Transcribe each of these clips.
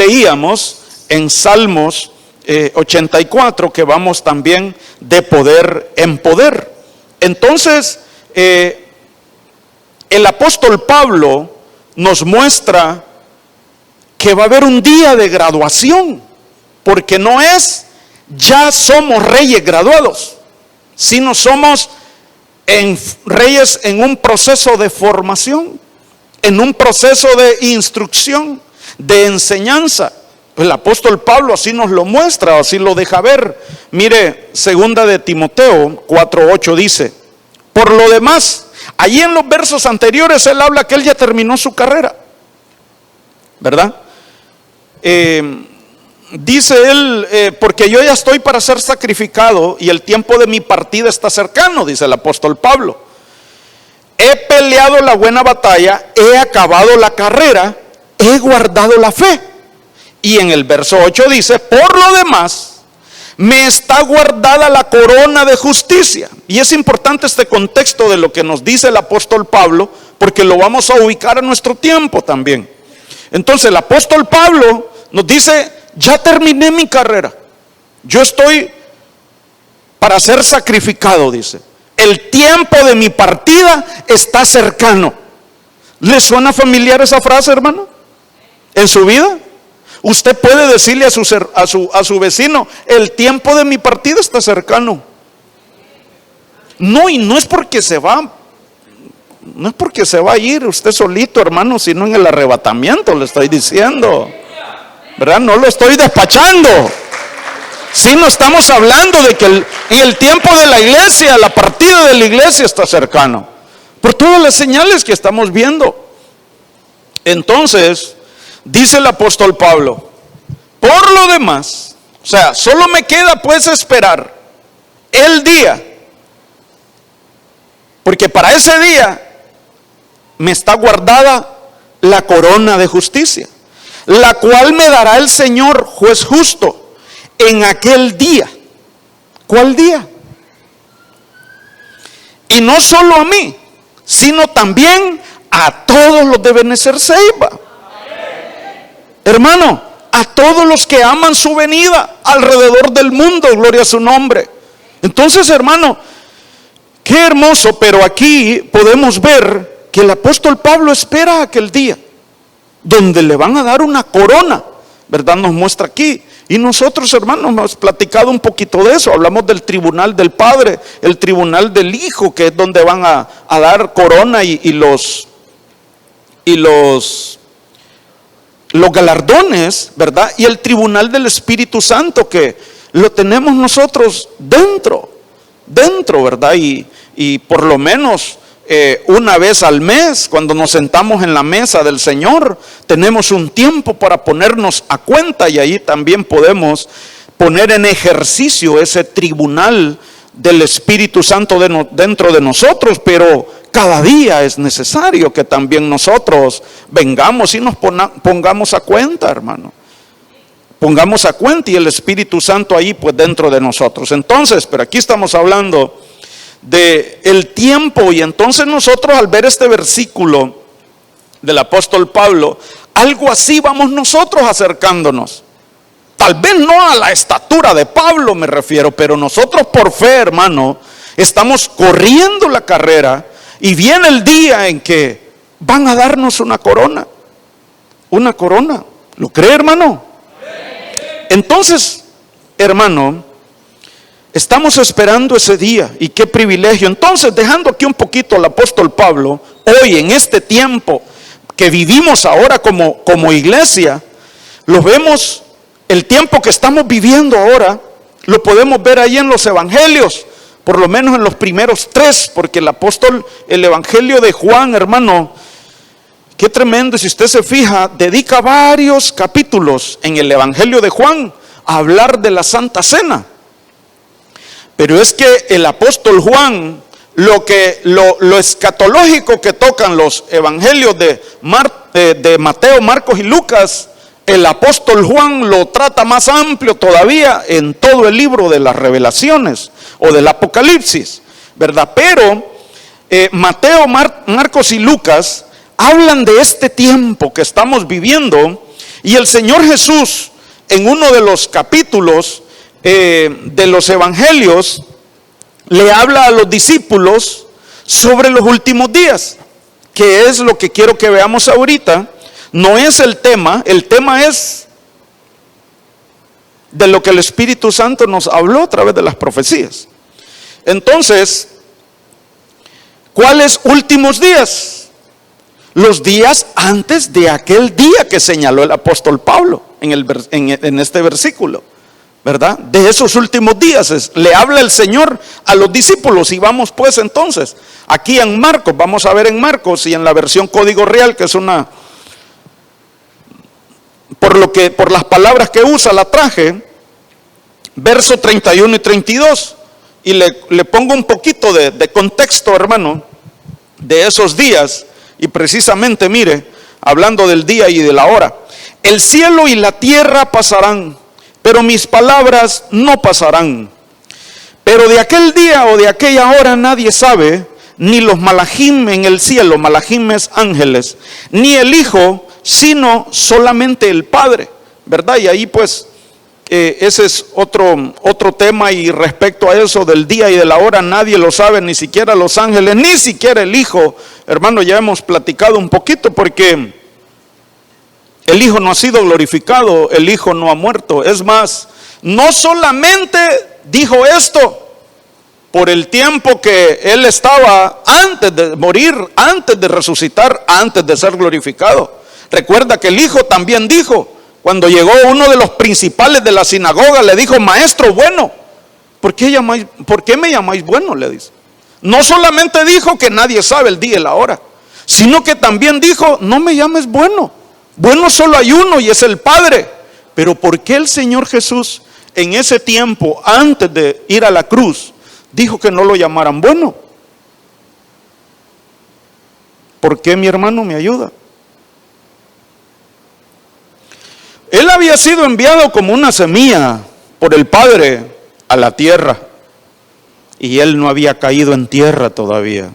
veíamos en Salmos 84 que vamos también de poder en poder. Entonces, el apóstol Pablo nos muestra que va a haber un día de graduación, porque no es ya somos reyes graduados, sino somos reyes en un proceso de formación, en un proceso de instrucción, de enseñanza. El apóstol Pablo así nos lo muestra, así lo deja ver. Mire, segunda de Timoteo 4:8 dice: por lo demás, allí en los versos anteriores él habla que él ya terminó su carrera, ¿verdad? Dice él, porque yo ya estoy para ser sacrificado y el tiempo de mi partida está cercano, dice el apóstol Pablo. He peleado la buena batalla, he acabado la carrera, he guardado la fe. Y en el verso 8 dice: por lo demás, me está guardada la corona de justicia. Y es importante este contexto de lo que nos dice el apóstol Pablo, porque lo vamos a ubicar a nuestro tiempo también. Entonces el apóstol Pablo nos dice: ya terminé mi carrera, yo estoy para ser sacrificado, dice. El tiempo de mi partida está cercano. ¿Le suena familiar esa frase, hermano? ¿En su vida? Usted puede decirle a su vecino: el tiempo de mi partida está cercano. No, y no es porque se va a ir usted solito, hermano, sino en el arrebatamiento, le estoy diciendo, ¿verdad? No lo estoy despachando. Si no estamos hablando de que en el tiempo de la iglesia, la partida de la iglesia está cercano, por todas las señales que estamos viendo. Entonces, dice el apóstol Pablo: por lo demás, o sea, solo me queda pues esperar el día, porque para ese día me está guardada la corona de justicia, la cual me dará el Señor, juez justo, en aquel día. ¿Cuál día? Y no solo a mí, sino también a todos los de Benecer Ceiba. Hermano, a todos los que aman su venida alrededor del mundo, gloria a su nombre. Entonces, hermano, qué hermoso, pero aquí podemos ver que el apóstol Pablo espera aquel día donde le van a dar una corona, ¿verdad? Nos muestra aquí. Y nosotros, hermanos, hemos platicado un poquito de eso. Hablamos del tribunal del Padre, el tribunal del Hijo, que es donde van a dar corona y los galardones, ¿verdad? Y el tribunal del Espíritu Santo, que lo tenemos nosotros dentro, ¿verdad? Y por lo menos una vez al mes, cuando nos sentamos en la mesa del Señor, tenemos un tiempo para ponernos a cuenta, y ahí también podemos poner en ejercicio ese tribunal del Espíritu Santo dentro de nosotros. Pero cada día es necesario que también nosotros vengamos y nos pongamos a cuenta, hermano. Pongamos a cuenta, y el Espíritu Santo ahí pues dentro de nosotros. Entonces, pero aquí estamos hablando de el tiempo, y entonces nosotros al ver este versículo del apóstol Pablo, algo así vamos nosotros acercándonos. Tal vez no a la estatura de Pablo me refiero, pero nosotros por fe, hermano, estamos corriendo la carrera, y viene el día en que van a darnos una corona. Una corona. ¿Lo cree, hermano? Entonces, hermano, estamos esperando ese día, y qué privilegio. Entonces, dejando aquí un poquito al apóstol Pablo, hoy en este tiempo que vivimos ahora como iglesia, lo vemos, el tiempo que estamos viviendo ahora, lo podemos ver ahí en los evangelios, por lo menos en los primeros 3, porque el evangelio de Juan, hermano, qué tremendo. Si usted se fija, dedica varios capítulos en el evangelio de Juan a hablar de la Santa Cena. Pero es que el apóstol Juan, lo escatológico que tocan los evangelios de Mateo, Marcos y Lucas, el apóstol Juan lo trata más amplio todavía en todo el libro de las Revelaciones o del Apocalipsis, ¿verdad? Pero Mateo, Marcos y Lucas hablan de este tiempo que estamos viviendo, Y el Señor Jesús, en uno de los capítulos de los evangelios, le habla a los discípulos sobre los últimos días, que es lo que quiero que veamos ahorita. No es el tema es de lo que el Espíritu Santo nos habló a través de las profecías. Entonces, ¿cuáles últimos días? Los días antes de aquel día que señaló el apóstol Pablo en este versículo, ¿verdad? De esos últimos días le habla el Señor a los discípulos. Y vamos pues entonces, aquí en Marcos, vamos a ver en Marcos y en la versión Código Real, que es una, por las palabras que usa la traje, verso 31 y 32, y le pongo un poquito de contexto, hermano, de esos días. Y precisamente, mire, hablando del día y de la hora: el cielo y la tierra pasarán, pero mis palabras no pasarán. Pero de aquel día o de aquella hora nadie sabe, ni los malajim en el cielo, malajim es ángeles, ni el Hijo, sino solamente el Padre, ¿verdad? Y ahí pues ese es otro tema. Y respecto a eso del día y de la hora, nadie lo sabe, ni siquiera los ángeles, ni siquiera el Hijo. Hermano, ya hemos platicado un poquito, porque el Hijo no ha sido glorificado, el Hijo no ha muerto. Es más, no solamente dijo esto por el tiempo que Él estaba antes de morir, antes de resucitar, antes de ser glorificado. Recuerda que el Hijo también dijo, cuando llegó uno de los principales de la sinagoga, le dijo: maestro bueno, ¿por qué me llamáis bueno?, le dice. No solamente dijo que nadie sabe el día y la hora, sino que también dijo: no me llames bueno, bueno solo hay uno y es el Padre. Pero ¿por qué el Señor Jesús en ese tiempo, antes de ir a la cruz, dijo que no lo llamaran bueno? ¿Por qué, mi hermano, me ayuda? Él había sido enviado como una semilla por el Padre a la tierra, y él no había caído en tierra todavía.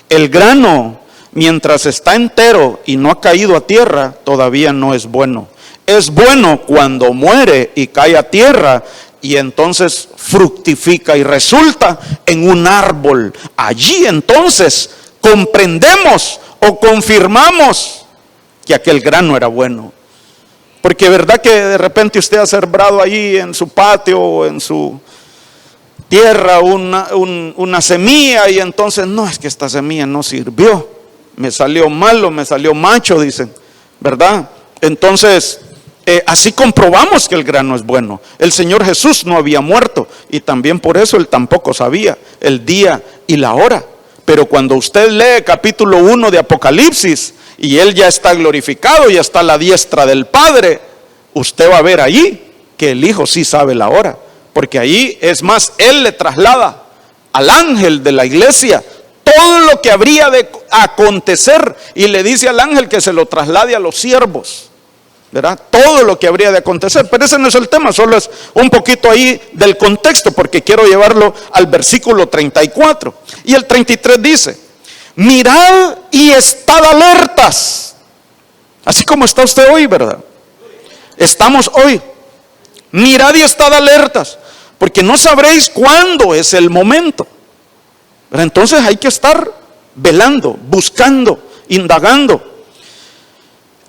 El grano, mientras está entero y no ha caído a tierra, todavía no es bueno. Es bueno cuando muere y cae a tierra, y entonces fructifica y resulta en un árbol. Allí entonces comprendemos o confirmamos que aquel grano era bueno. Porque verdad que de repente usted ha sembrado allí en su patio o en su tierra una semilla, y entonces: no, es que esta semilla no sirvió, me salió malo, me salió macho, dicen, ¿verdad? Entonces así comprobamos que el grano es bueno. El Señor Jesús no había muerto, y también por eso Él tampoco sabía el día y la hora. Pero cuando usted lee capítulo 1 de Apocalipsis, y Él ya está glorificado, ya está a la diestra del Padre, usted va a ver allí que el Hijo sí sabe la hora. Porque ahí, es más, Él le traslada al ángel de la iglesia todo lo que habría de acontecer, y le dice al ángel que se lo traslade a los siervos, ¿verdad? Todo lo que habría de acontecer. Pero ese no es el tema, solo es un poquito ahí del contexto, porque quiero llevarlo al versículo 34. Y el 33 dice: mirad y estad alertas. Así como está usted hoy, ¿verdad? Estamos hoy. Mirad y estad alertas, porque no sabréis cuándo es el momento. Pero entonces hay que estar velando, buscando, indagando.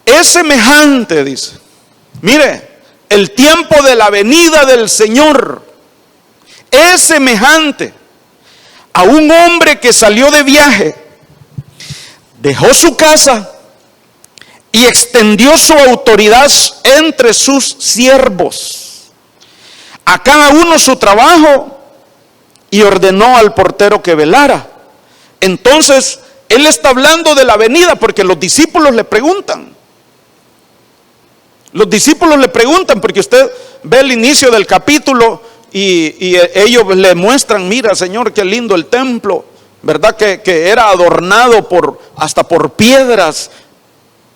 Es semejante, dice, mire, el tiempo de la venida del Señor es semejante a un hombre que salió de viaje, dejó su casa y extendió su autoridad entre sus siervos, a cada uno su trabajo, y ordenó al portero que velara. Entonces él está hablando de la venida, porque los discípulos le preguntan. Los discípulos le preguntan, porque usted ve el inicio del capítulo y ellos le muestran: mira, Señor, qué lindo el templo, ¿verdad? Que era adornado hasta por piedras,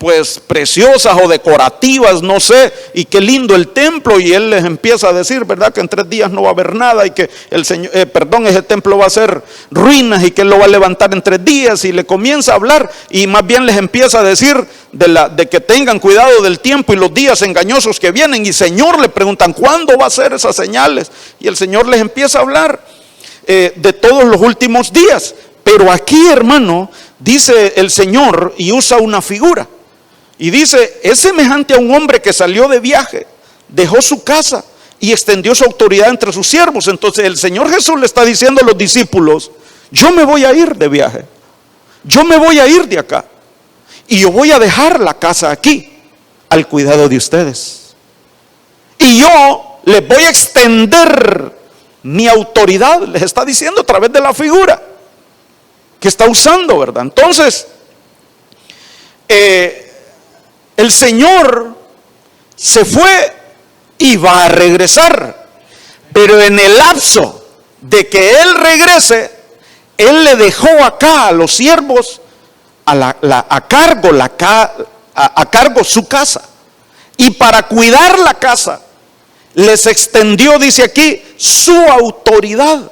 pues preciosas o decorativas, no sé, y qué lindo el templo, y él les empieza a decir, ¿verdad?, que en 3 días no va a haber nada, y que el Señor, ese templo va a ser ruinas, y que él lo va a levantar en 3 días, y le comienza a hablar, y más bien les empieza a decir de que tengan cuidado del tiempo y los días engañosos que vienen, y Señor, le preguntan, ¿cuándo va a ser esas señales? Y el Señor les empieza a hablar de todos los últimos días. Pero aquí, hermano, dice el Señor y usa una figura. Y dice, es semejante a un hombre que salió de viaje, dejó su casa y extendió su autoridad entre sus siervos. Entonces el Señor Jesús le está diciendo a los discípulos, yo me voy a ir de viaje, yo me voy a ir de acá, y yo voy a dejar la casa aquí al cuidado de ustedes. Y yo les voy a extender mi autoridad, les está diciendo a través de la figura que está usando, ¿verdad? Entonces, el Señor se fue y va a regresar, pero en el lapso de que Él regrese, Él le dejó acá a los siervos a cargo su casa, y para cuidar la casa les extendió, dice aquí, su autoridad,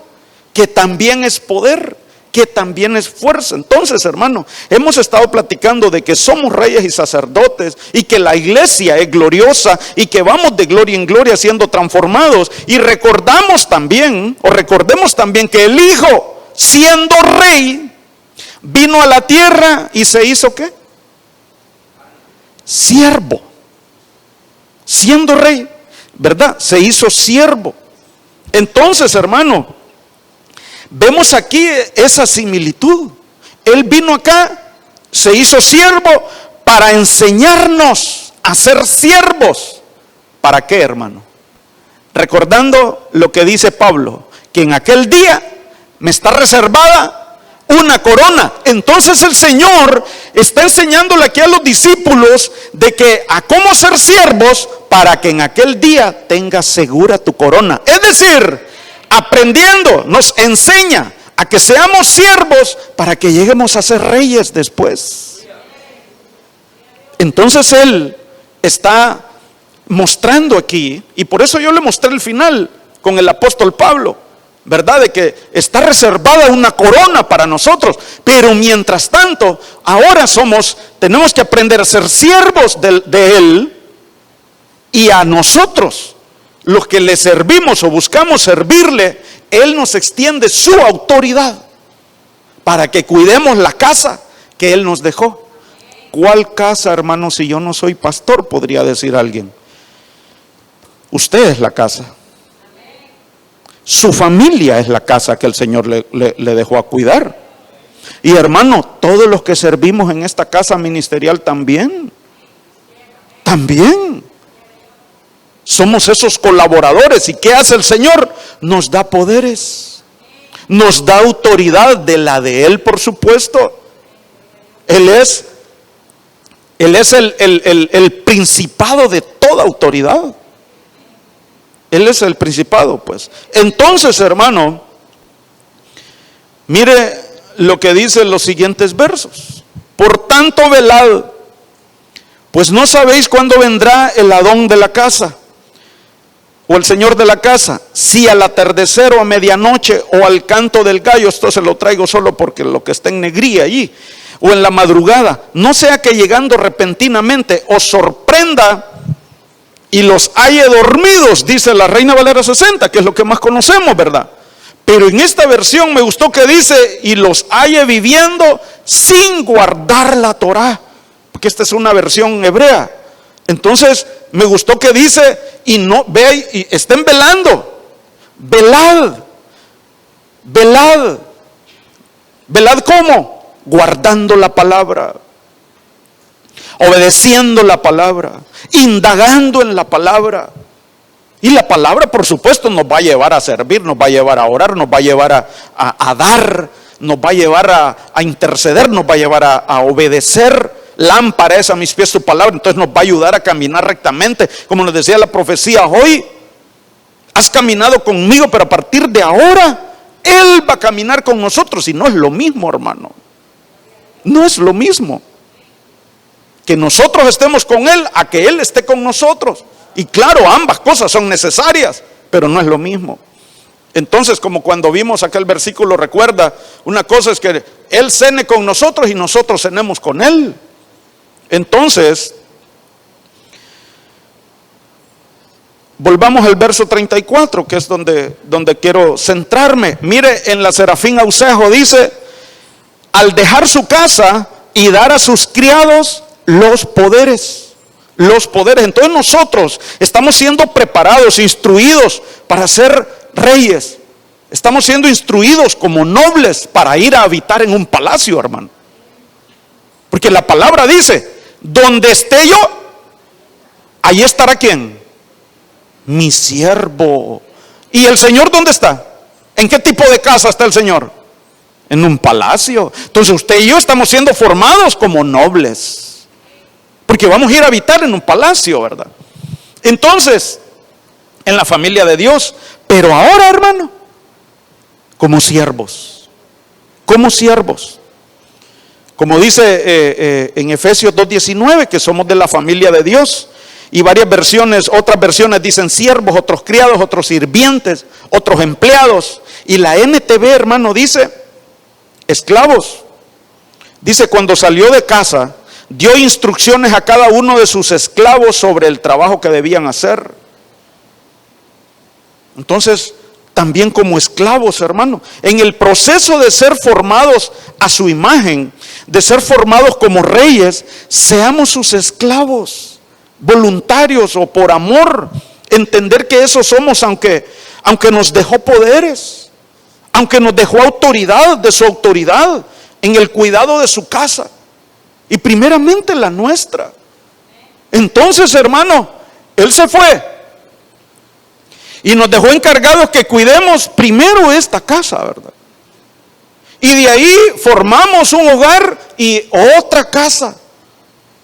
que también es poder, que también es fuerza. Entonces, hermano, hemos estado platicando de que somos reyes y sacerdotes, y que la iglesia es gloriosa, y que vamos de gloria en gloria siendo transformados. Y recordemos también que el Hijo, siendo rey, vino a la tierra y se hizo ¿qué? Siervo. Siendo rey, ¿verdad?, se hizo siervo. Entonces, hermano, vemos aquí esa similitud. Él vino acá, se hizo siervo para enseñarnos a ser siervos. ¿Para qué, hermano? Recordando lo que dice Pablo, que en aquel día me está reservada una corona. Entonces el Señor está enseñándole aquí a los discípulos de que a cómo ser siervos para que en aquel día tengas segura tu corona. Es decir, aprendiendo, nos enseña a que seamos siervos para que lleguemos a ser reyes después. Entonces Él está mostrando aquí, y por eso yo le mostré el final con el apóstol Pablo, ¿verdad?, de que está reservada una corona para nosotros. Pero mientras tanto, ahora tenemos que aprender a ser siervos de Él, y a nosotros, los que le servimos o buscamos servirle, Él nos extiende su autoridad para que cuidemos la casa que Él nos dejó. ¿Cuál casa, hermano, si yo no soy pastor?, podría decir alguien. Usted es la casa. Su familia es la casa que el Señor le dejó a cuidar. Y hermano, todos los que servimos en esta casa ministerial también somos esos colaboradores. ¿Y qué hace el Señor? Nos da poderes, nos da autoridad, de la de Él, por supuesto. Él es el principado de toda autoridad. Él es el principado, pues. Entonces, hermano, mire lo que dicen los siguientes versos. Por tanto, velad, pues no sabéis cuándo vendrá el ladrón de la casa, o el señor de la casa, si al atardecer o a medianoche o al canto del gallo. Esto se lo traigo solo porque lo que está en negría allí, o en la madrugada, no sea que llegando repentinamente os sorprenda y los halle dormidos, dice la Reina Valera 60, que es lo que más conocemos, ¿verdad? Pero en esta versión me gustó que dice, y los halle viviendo sin guardar la Torá, porque esta es una versión hebrea. Entonces me gustó que dice, y no y estén velando, velad, ¿cómo? Guardando la palabra, obedeciendo la palabra, indagando en la palabra. Y la palabra, por supuesto, nos va a llevar a servir, nos va a llevar a orar, nos va a llevar a dar, nos va a llevar a interceder, nos va a llevar a obedecer. Lámpara es a mis pies tu palabra. Entonces nos va a ayudar a caminar rectamente. Como nos decía la profecía, hoy has caminado conmigo, pero a partir de ahora Él va a caminar con nosotros. Y no es lo mismo, hermano. No es lo mismo. que nosotros estemos con Él a que Él esté con nosotros. Y claro, ambas cosas son necesarias, pero no es lo mismo. Entonces, como cuando vimos aquel versículo, recuerda, una cosa es que Él cene con nosotros y nosotros cenemos con Él. Entonces, volvamos al verso 34, que es donde quiero centrarme. Mire, en la Serafín Aucejo dice: al dejar su casa y dar a sus criados los poderes. Los poderes. Entonces nosotros estamos siendo preparados, instruidos para ser reyes. Estamos siendo instruidos como nobles para ir a habitar en un palacio, hermano. Porque la palabra dice: donde esté yo, allí estará ¿quién? Mi siervo. ¿Y el Señor dónde está? ¿En qué tipo de casa está el Señor? En un palacio. Entonces usted y yo estamos siendo formados como nobles, porque vamos a ir a habitar en un palacio, ¿verdad? Entonces, en la familia de Dios. Pero ahora, hermano, como siervos. Como siervos. Como dice en Efesios 2:19, que somos de la familia de Dios. Y varias versiones, otras versiones dicen siervos, otros criados, otros sirvientes, otros empleados. Y la NTV, hermano, dice esclavos. Dice: cuando salió de casa, dio instrucciones a cada uno de sus esclavos sobre el trabajo que debían hacer. Entonces, también como esclavos, hermano, en el proceso de ser formados a su imagen, de ser formados como reyes, seamos sus esclavos, voluntarios o por amor. Entender que eso somos, aunque nos dejó poderes, aunque nos dejó autoridad, de su autoridad, en el cuidado de su casa. Y primeramente la nuestra. Entonces, hermano, Él se fue y nos dejó encargados que cuidemos primero esta casa, ¿verdad? Y de ahí formamos un hogar y otra casa,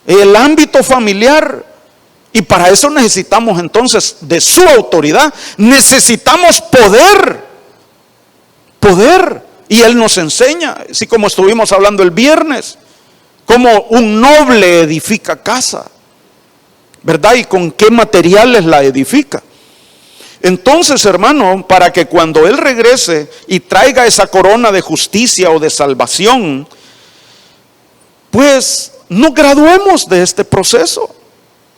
el ámbito familiar. Y para eso necesitamos entonces de su autoridad. Necesitamos poder. Y Él nos enseña, así como estuvimos hablando el viernes, cómo un noble edifica casa, ¿verdad? Y con qué materiales la edifica. Entonces, hermano, para que cuando Él regrese y traiga esa corona de justicia o de salvación, pues nos graduemos de este proceso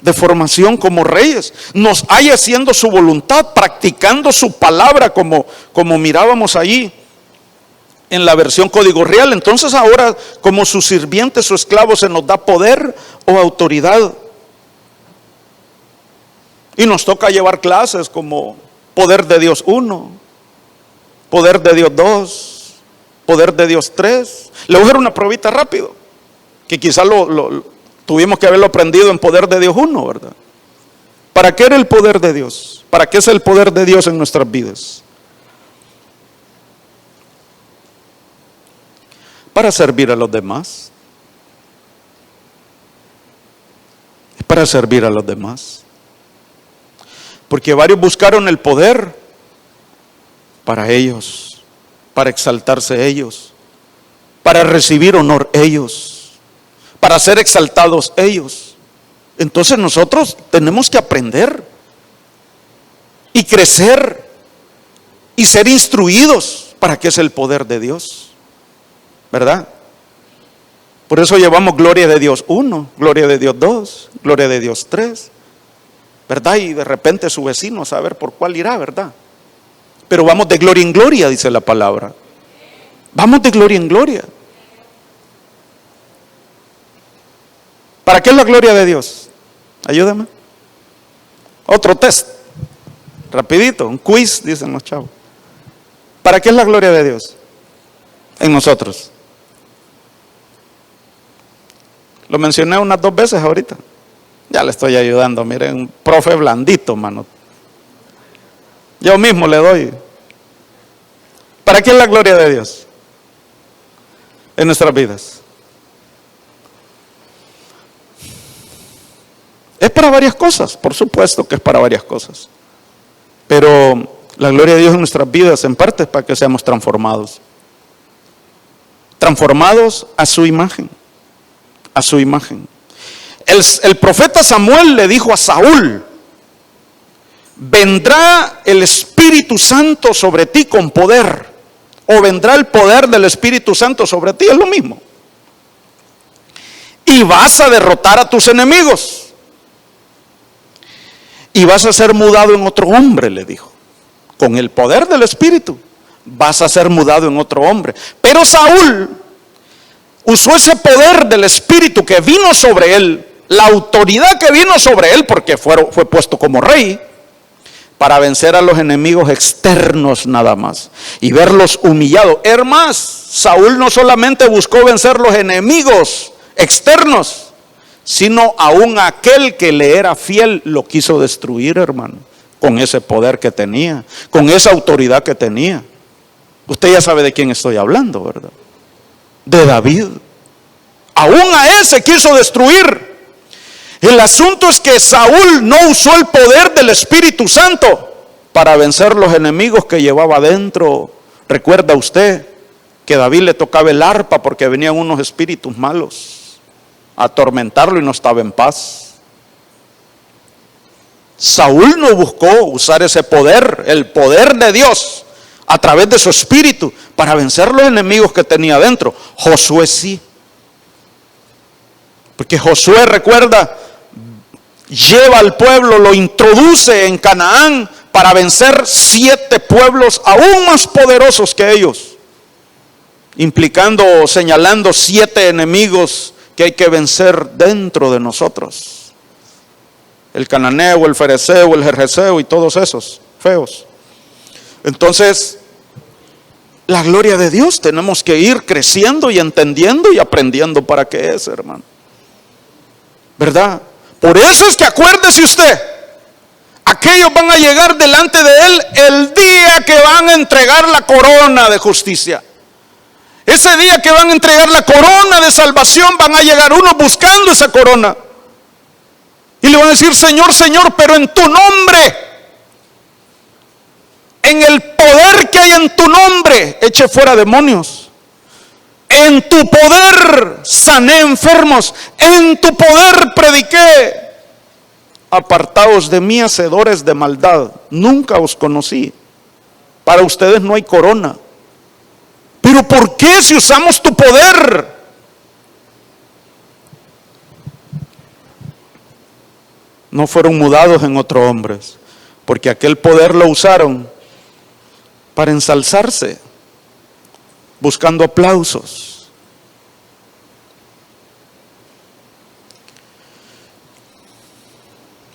de formación como reyes, nos haya haciendo su voluntad, practicando su palabra, como mirábamos allí en la versión Código Real. Entonces ahora, como sus sirvientes o esclavos, se nos da poder o autoridad. Y nos toca llevar clases como poder de Dios 1, poder de Dios 2, poder de Dios 3. Le voy a dar una probita rápido, que quizás tuvimos que haberlo aprendido en poder de Dios 1, ¿verdad? ¿Para qué era el poder de Dios? ¿Para qué es el poder de Dios en nuestras vidas? Para servir a los demás. Es para servir a los demás. Porque varios buscaron el poder para ellos, para exaltarse ellos, para recibir honor ellos, para ser exaltados ellos. Entonces nosotros tenemos que aprender y crecer y ser instruidos para que es el poder de Dios, ¿verdad? Por eso llevamos gloria de Dios 1, gloria de Dios 2, gloria de Dios 3, ¿verdad? Y de repente su vecino a saber por cuál irá, ¿verdad? Pero vamos de gloria en gloria, dice la palabra. Vamos de gloria en gloria. ¿Para qué es la gloria de Dios? Ayúdame. Otro test, rapidito, un quiz, dicen los chavos. ¿Para qué es la gloria de Dios en nosotros? Lo mencioné unas 2 veces ahorita. Ya le estoy ayudando, miren, un profe blandito, mano. Yo mismo le doy. ¿Para qué es la gloria de Dios en nuestras vidas? Es para varias cosas, por supuesto que es para varias cosas. Pero la gloria de Dios en nuestras vidas en parte es para que seamos transformados. Transformados a su imagen. A su imagen. el profeta Samuel le dijo a Saúl: vendrá el Espíritu Santo sobre ti con poder, o vendrá el poder del Espíritu Santo sobre ti, es lo mismo, y vas a derrotar a tus enemigos, y vas a ser mudado en otro hombre, le dijo. Con el poder del Espíritu vas a ser mudado en otro hombre. Pero Saúl usó ese poder del Espíritu que vino sobre él, la autoridad que vino sobre él, porque fue puesto como rey, para vencer a los enemigos externos nada más y verlos humillados. Es más, Saúl no solamente buscó vencer los enemigos externos, sino aún aquel que le era fiel lo quiso destruir, hermano, con ese poder que tenía, con esa autoridad que tenía. Usted ya sabe de quién estoy hablando, ¿verdad? De David. Aún a ese quiso destruir. El asunto es que Saúl no usó el poder del Espíritu Santo para vencer los enemigos que llevaba adentro. ¿Recuerda usted que a David le tocaba el arpa porque venían unos espíritus malos a atormentarlo y no estaba en paz? Saúl no buscó usar ese poder, el poder de Dios, a través de su espíritu, para vencer los enemigos que tenía adentro. Josué sí. Porque Josué, recuerda, lleva al pueblo, lo introduce en Canaán para vencer 7 pueblos aún más poderosos que ellos, implicando, señalando 7 enemigos que hay que vencer dentro de nosotros: el cananeo, el fereceo, el jerjeseo y todos esos feos. Entonces, la gloria de Dios tenemos que ir creciendo y entendiendo y aprendiendo para qué es, hermano, ¿verdad? Por eso es que acuérdese usted, aquellos van a llegar delante de Él el día que van a entregar la corona de justicia. Ese día que van a entregar la corona de salvación, van a llegar unos buscando esa corona y le van a decir: Señor, Señor, pero en tu nombre, en el poder que hay en tu nombre, eché fuera demonios. En tu poder sané enfermos, en tu poder prediqué. Apartaos de mí, hacedores de maldad, nunca os conocí. Para ustedes no hay corona. Pero ¿por qué si usamos tu poder? No fueron mudados en otros hombres, porque aquel poder lo usaron para ensalzarse, buscando aplausos.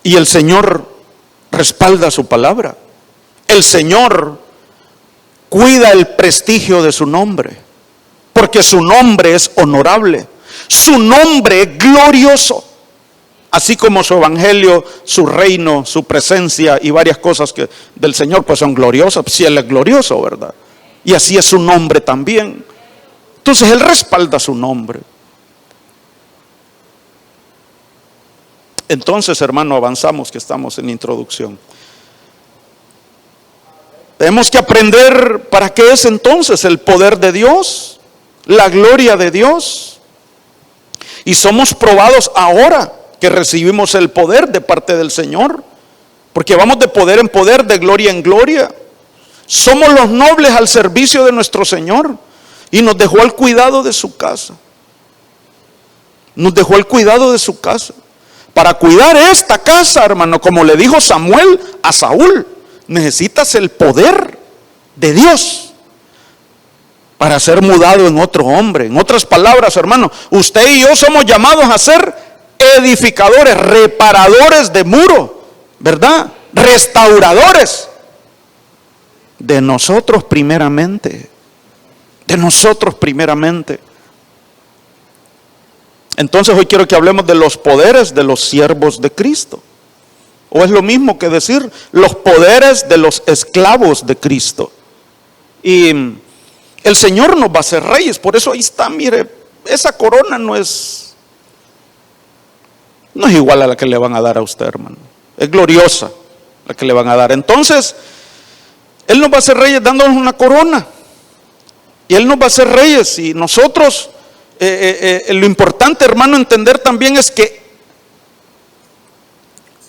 Y el Señor respalda su palabra. El Señor cuida el prestigio de su nombre, porque su nombre es honorable, su nombre es glorioso, así como su evangelio, su reino, su presencia y varias cosas que del Señor pues son gloriosas. Si Él es glorioso, ¿verdad? Y así es su nombre también. Entonces Él respalda su nombre. Entonces, hermano, avanzamos, que estamos en introducción. Tenemos que aprender para qué es entonces el poder de Dios, la gloria de Dios. Y somos probados ahora que recibimos el poder de parte del Señor, porque vamos de poder en poder, de gloria en gloria. Somos los nobles al servicio de nuestro Señor, y nos dejó al cuidado de su casa. Nos dejó al cuidado de su casa. Para cuidar esta casa, hermano, como le dijo Samuel a Saúl, necesitas el poder de Dios para ser mudado en otro hombre. En otras palabras, hermano, usted y yo somos llamados a ser edificadores, reparadores de muro, ¿verdad? Restauradores de nosotros primeramente. De nosotros primeramente. Entonces hoy quiero que hablemos de los poderes de los siervos de Cristo. O es lo mismo que decir los poderes de los esclavos de Cristo. Y el Señor nos va a hacer reyes. Por eso ahí está, mire, esa corona no es igual a la que le van a dar a usted, hermano. Es gloriosa la que le van a dar. Entonces, Él nos va a hacer reyes dándonos una corona. Y Él nos va a hacer reyes. Y nosotros, lo importante, hermano, entender también es que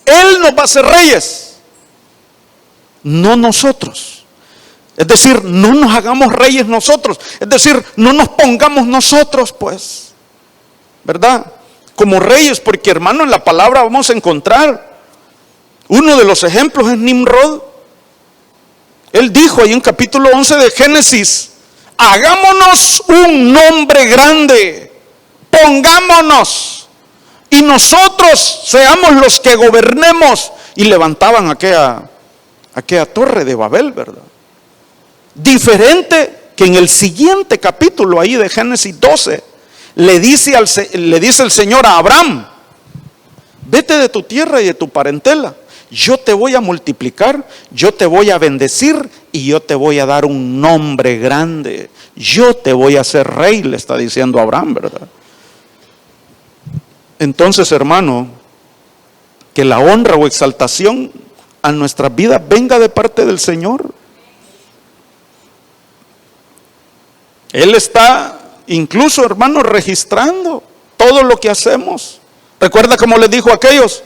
Él nos va a hacer reyes, no nosotros. Es decir, no nos hagamos reyes nosotros. Es decir, no nos pongamos nosotros, pues, ¿verdad? Como reyes, porque hermano, en la palabra vamos a encontrar uno de los ejemplos es Nimrod. Él dijo ahí en capítulo 11 de Génesis: hagámonos un nombre grande, pongámonos, y nosotros seamos los que gobernemos. Y levantaban aquella torre de Babel, ¿verdad? Diferente que en el siguiente capítulo ahí de Génesis 12, le dice el Señor a Abraham: vete de tu tierra y de tu parentela, yo te voy a multiplicar, yo te voy a bendecir y yo te voy a dar un nombre grande. Yo te voy a hacer rey, le está diciendo a Abraham, ¿verdad? Entonces, hermano, que la honra o exaltación a nuestras vidas venga de parte del Señor. Él está incluso, hermano, registrando todo lo que hacemos. Recuerda cómo les dijo a aquellos: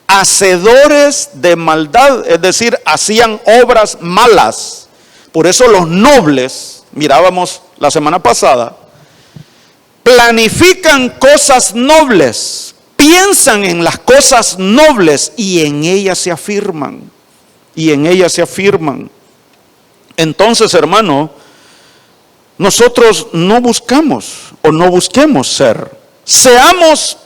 hacedores de maldad, es decir, hacían obras malas. Por eso los nobles, mirábamos la semana pasada, planifican cosas nobles, piensan en las cosas nobles y en ellas se afirman. Y en ellas se afirman. Entonces, hermano, nosotros no buscamos o no busquemos ser, seamos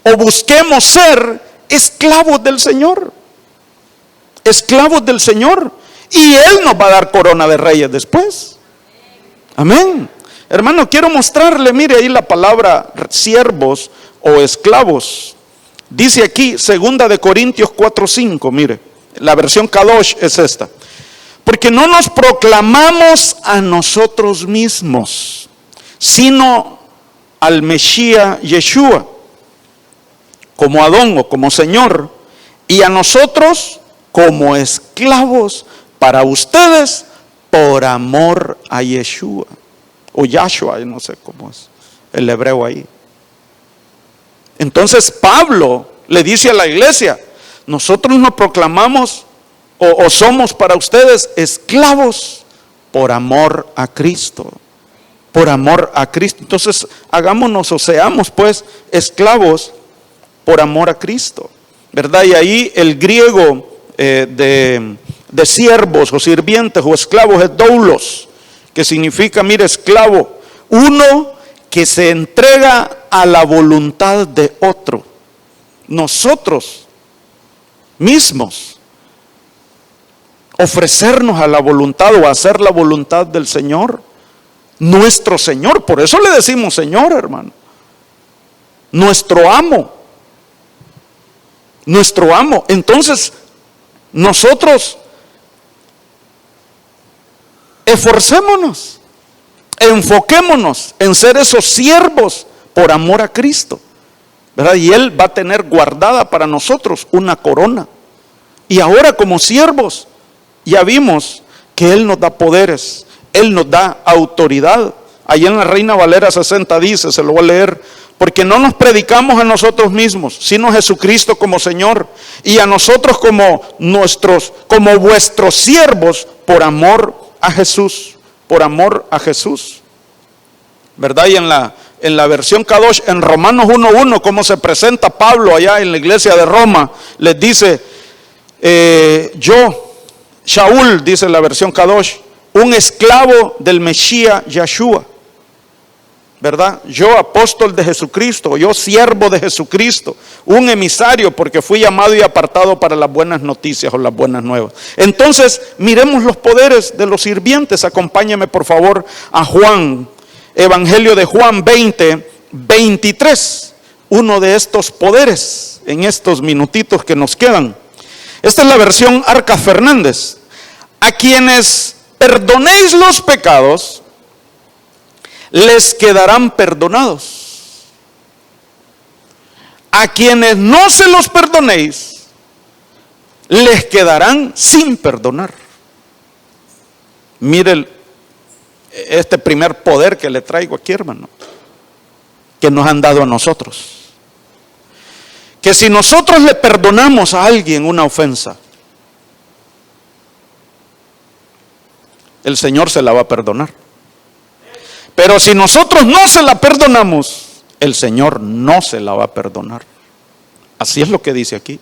o busquemos ser esclavos del Señor. Esclavos del Señor. Y Él nos va a dar corona de reyes después. Amén. Hermano, quiero mostrarle, mire ahí la palabra siervos o esclavos. Dice aquí, 2 de Corintios 4:5, mire, la versión Kadosh es esta: porque no nos proclamamos a nosotros mismos, sino al Mesías Yeshua, como Adón o como Señor, y a nosotros como esclavos para ustedes por amor a Yeshua, o Yahshua, no sé cómo es el hebreo ahí. Entonces Pablo le dice a la iglesia: nosotros nos proclamamos o somos para ustedes esclavos por amor a Cristo. Por amor a Cristo. Entonces hagámonos o seamos pues esclavos por amor a Cristo, ¿verdad? Y ahí el griego de siervos o sirvientes o esclavos es doulos, que significa, mire, esclavo, uno que se entrega a la voluntad de otro. Nosotros mismos ofrecernos a la voluntad o hacer la voluntad del Señor, nuestro Señor. Por eso le decimos Señor, hermano. Nuestro amo. Nuestro amo. Entonces, nosotros esforcémonos, enfoquémonos en ser esos siervos por amor a Cristo, ¿verdad? Y Él va a tener guardada para nosotros una corona. Y ahora, como siervos, ya vimos que Él nos da poderes, Él nos da autoridad. Allí en la Reina Valera 60 dice, se lo voy a leer: porque no nos predicamos a nosotros mismos, sino a Jesucristo como Señor, y a nosotros como vuestros siervos por amor a Jesús, por amor a Jesús, ¿verdad? Y en la versión Kadosh, en Romanos 1:1, como se presenta Pablo allá en la iglesia de Roma, les dice: yo, Shaul, dice la versión Kadosh, un esclavo del Mesías Yeshua, ¿verdad? Yo, apóstol de Jesucristo, yo, siervo de Jesucristo, un emisario, porque fui llamado y apartado para las buenas noticias o las buenas nuevas. Entonces, miremos los poderes de los sirvientes. Acompáñame por favor a Juan, Evangelio de Juan 20:23, uno de estos poderes en estos minutitos que nos quedan. Esta es la versión Arca Fernández. A quienes perdonéis los pecados, les quedarán perdonados. A quienes no se los perdonéis, les quedarán sin perdonar. Mire este primer poder que le traigo aquí, hermano, que nos han dado a nosotros. que si nosotros le perdonamos a alguien una ofensa, el Señor se la va a perdonar. Pero si nosotros no se la perdonamos, el Señor no se la va a perdonar. Así es lo que dice aquí.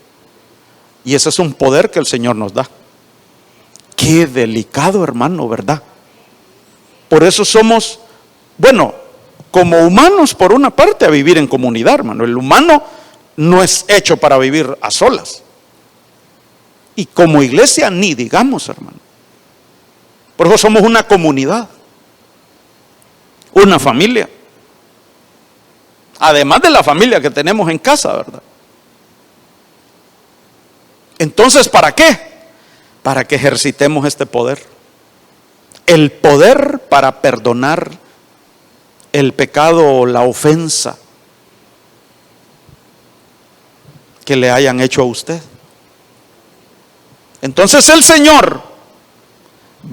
Y ese es un poder que el Señor nos da. Qué delicado, hermano, ¿verdad? Por eso somos, bueno, como humanos por una parte a vivir en comunidad, hermano. El humano no es hecho para vivir a solas. Y como iglesia ni digamos, hermano. Por eso somos una comunidad, una familia. Además de la familia que tenemos en casa, ¿verdad? Entonces, ¿para qué? Para que ejercitemos este poder. El poder para perdonar el pecado o la ofensa que le hayan hecho a usted. Entonces el Señor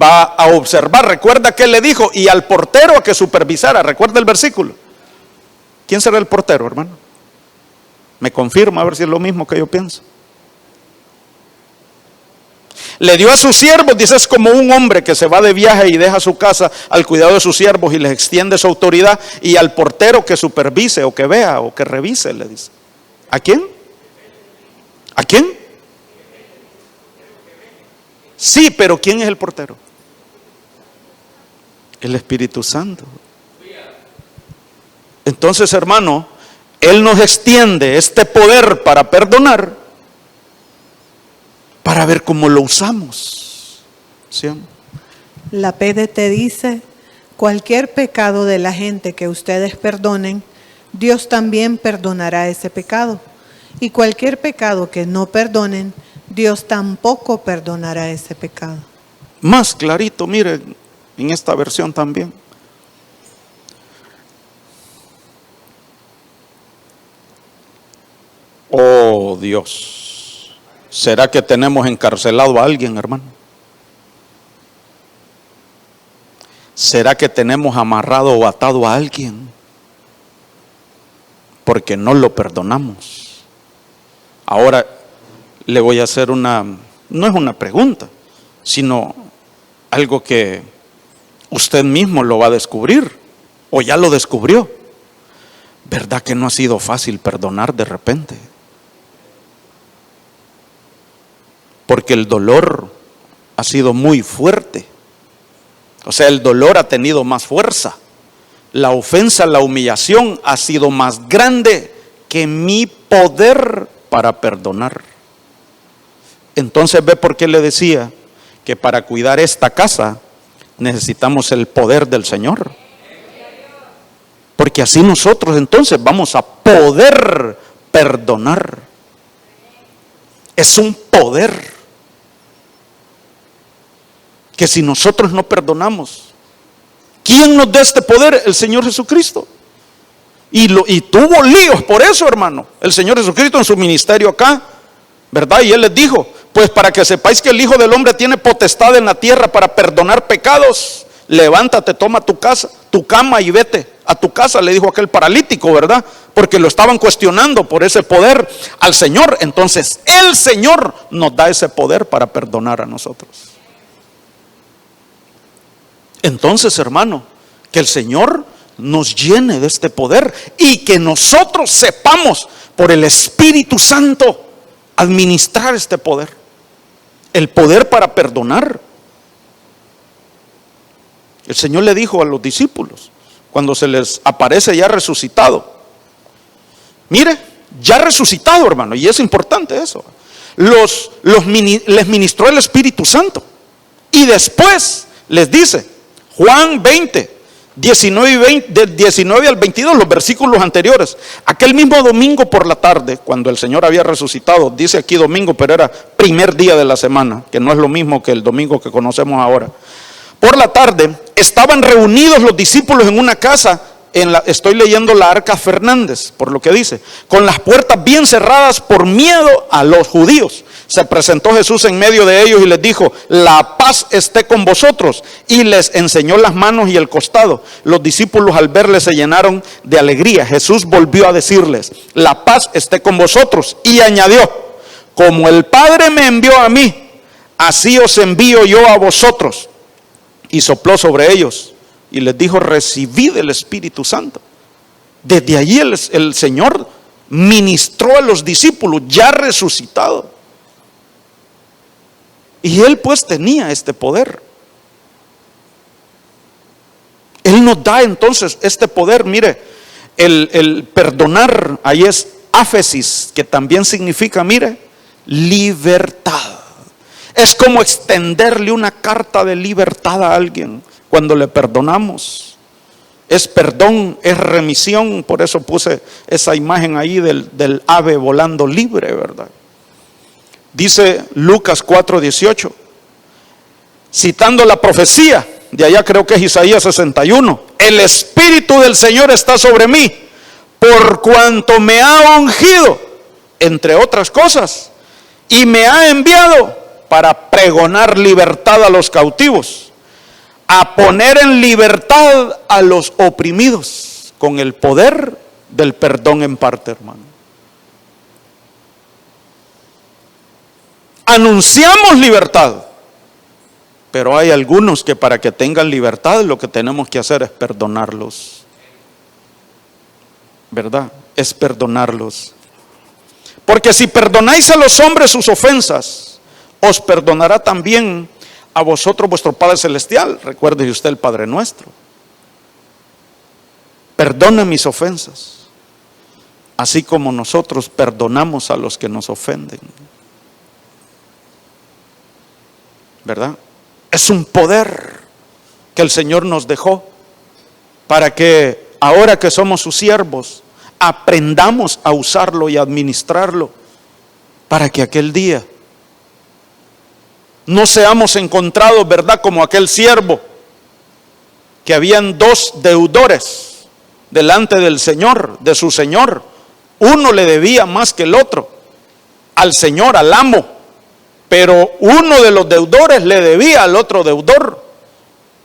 va a observar. Recuerda que le dijo, y al portero a que supervisara. Recuerda el versículo. ¿Quién será el portero, hermano? Me confirma a ver si es lo mismo que yo pienso. Le dio a sus siervos, dice, es como un hombre que se va de viaje y deja su casa al cuidado de sus siervos y les extiende su autoridad, y al portero que supervise o que vea o que revise, le dice. ¿A quién? ¿A quién? Sí, pero ¿quién es el portero? El Espíritu Santo. Entonces, hermano, Él nos extiende este poder para perdonar, para ver cómo lo usamos. ¿Sí? La PDT dice, cualquier pecado de la gente que ustedes perdonen, Dios también perdonará ese pecado. Y cualquier pecado que no perdonen, Dios tampoco perdonará ese pecado. Más clarito, mire, en esta versión también. Oh Dios, ¿será que tenemos encarcelado a alguien, hermano? ¿Será que tenemos amarrado o atado a alguien? Porque no lo perdonamos. Ahora le voy a hacer no es una pregunta, sino algo que usted mismo lo va a descubrir, o ya lo descubrió. ¿Verdad que no ha sido fácil perdonar de repente? Porque el dolor ha sido muy fuerte. O sea, el dolor ha tenido más fuerza. La ofensa, la humillación ha sido más grande que mi poder para perdonar. Entonces ve por qué le decía que para cuidar esta casa necesitamos el poder del Señor. Porque así nosotros entonces vamos a poder perdonar. Es un poder que si nosotros no perdonamos, ¿quién nos da este poder? El Señor Jesucristo. Y tuvo líos por eso, hermano. El Señor Jesucristo en su ministerio acá, ¿verdad? Y Él les dijo, pues para que sepáis que el Hijo del Hombre tiene potestad en la tierra para perdonar pecados, levántate, toma tu cama y vete a tu casa, le dijo aquel paralítico, ¿verdad? Porque lo estaban cuestionando por ese poder al Señor. Entonces el Señor nos da ese poder para perdonar a nosotros. Entonces, hermano, que el Señor nos llene de este poder y que nosotros sepamos por el Espíritu Santo administrar este poder, el poder para perdonar. El Señor le dijo a los discípulos cuando se les aparece ya resucitado, mire, ya resucitado, hermano, y es importante eso, les ministró el Espíritu Santo y después les dice, Juan 20, 19 del 19 al 22, los versículos anteriores. Aquel mismo domingo por la tarde, cuando el Señor había resucitado, dice aquí domingo, pero era primer día de la semana, que no es lo mismo que el domingo que conocemos ahora. Por la tarde, estaban reunidos los discípulos en una casa estoy leyendo la Arca Fernández, por lo que dice, con las puertas bien cerradas por miedo a los judíos. Se presentó Jesús en medio de ellos y les dijo: la paz esté con vosotros. Y les enseñó las manos y el costado. Los discípulos al verle se llenaron de alegría. Jesús volvió a decirles: la paz esté con vosotros. Y añadió: como el Padre me envió a mí, así os envío yo a vosotros. Y sopló sobre ellos y les dijo: recibid el Espíritu Santo. Desde allí el Señor ministró a los discípulos ya resucitados. Y Él pues tenía este poder. Él nos da entonces este poder. Mire, el perdonar, ahí es áfesis, que también significa, mire, libertad. Es como extenderle una carta de libertad a alguien cuando le perdonamos. Es perdón, es remisión. Por eso puse esa imagen ahí del ave volando libre, ¿verdad? Dice Lucas 4:18, citando la profecía, de allá creo que es Isaías 61, el Espíritu del Señor está sobre mí, por cuanto me ha ungido, entre otras cosas, y me ha enviado para pregonar libertad a los cautivos, a poner en libertad a los oprimidos, con el poder del perdón en parte, hermano. Anunciamos libertad, pero hay algunos que para que tengan libertad lo que tenemos que hacer es perdonarlos, ¿verdad? Es perdonarlos. Porque si perdonáis a los hombres sus ofensas, os perdonará también a vosotros vuestro Padre Celestial. Recuerde usted el Padre Nuestro. Perdona mis ofensas, así como nosotros perdonamos a los que nos ofenden. ¿Verdad? Es un poder que el Señor nos dejó para que ahora que somos sus siervos aprendamos a usarlo y a administrarlo, para que aquel día no seamos encontrados, ¿verdad?, como aquel siervo que habían dos deudores delante del Señor, de su Señor. Uno le debía más que el otro al Señor, al amo. Pero uno de los deudores le debía al otro deudor.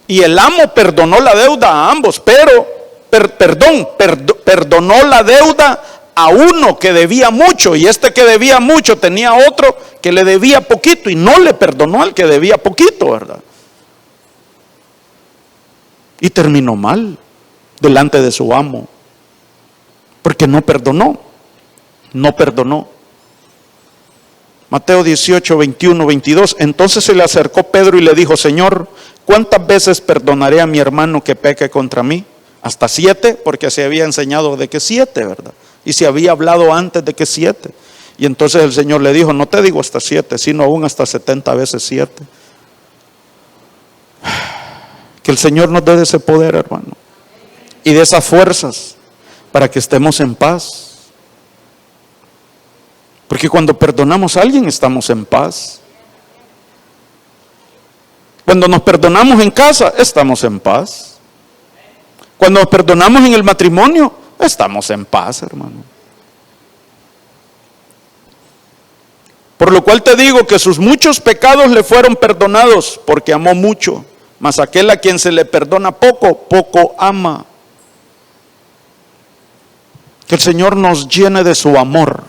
Y el amo perdonó la deuda a ambos, pero, perdonó la deuda a uno que debía mucho. Y este que debía mucho tenía otro que le debía poquito. Y no le perdonó al que debía poquito, ¿verdad? Y terminó mal delante de su amo. Porque no perdonó. No perdonó. Mateo 18, 21, 22. Entonces se le acercó Pedro y le dijo: Señor, ¿cuántas veces perdonaré a mi hermano que peque contra mí? ¿Hasta 7? Porque se había enseñado de que 7, ¿verdad? Y se había hablado antes de que 7. Y entonces el Señor le dijo: no te digo hasta 7, sino aún hasta 70 veces 7. Que el Señor nos dé ese poder, hermano, y de esas fuerzas para que estemos en paz. Porque cuando perdonamos a alguien estamos en paz. Cuando nos perdonamos en casa estamos en paz. Cuando nos perdonamos en el matrimonio estamos en paz, hermano. Por lo cual te digo que sus muchos pecados le fueron perdonados, porque amó mucho. Mas aquel a quien se le perdona poco, poco ama. Que el Señor nos llene de su amor,